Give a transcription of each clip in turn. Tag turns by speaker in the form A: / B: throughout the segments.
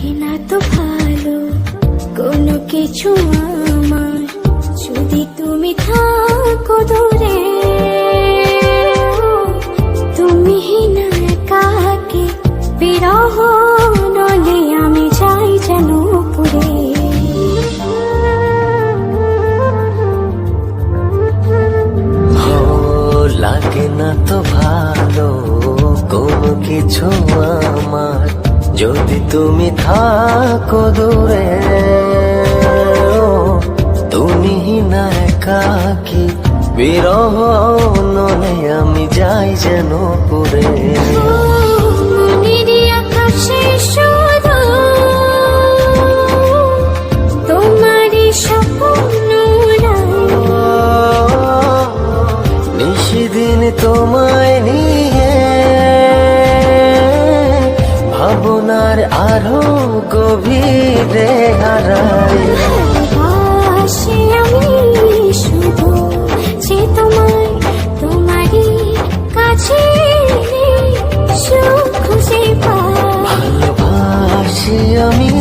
A: লাগে না তো ভালো কোনো কিছু আমার, যদি তুমি থাকো দূরে। তুমি না একাকে বিরহ নলে আমি যাই যেন পুরে।
B: লাগে না তো ভালো কোনো কিছু আমার, যদি তুমি থাকো দূরে। তুমি না একাকি বিরহ নলে আমি যাই যেন পুরে।
A: মনেরই আকাশে শুধু তোমারই স্বপ্ন
B: নিশিদিন তোমায় নিয়ে ভাবনার আরো গভীরে হারাই।
A: ভালোবাসি আমি শুধু যে তোমায়, তোমারই কাছে সুখ খুঁজে পাই।
B: ভালোবাসি আমি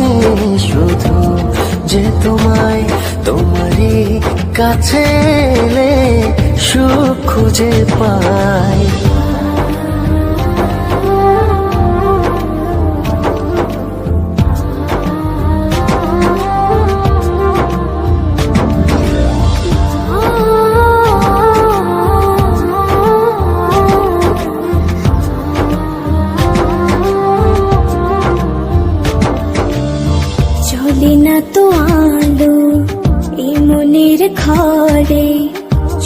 B: শুধু যে তোমায়, তোমারই কাছে সুখ খুঁজে পাই।
A: চলে না তো আলো এই মনের ঘরে,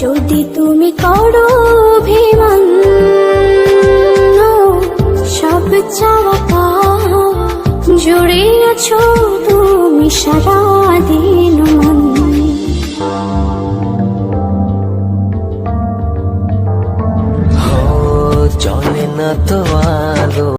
A: যদি তুমি করো অভিমান। সব চাওয়া পাওয়া জুড়ে আছো তুমি সারাদিন মন।
B: চলে না তো আলো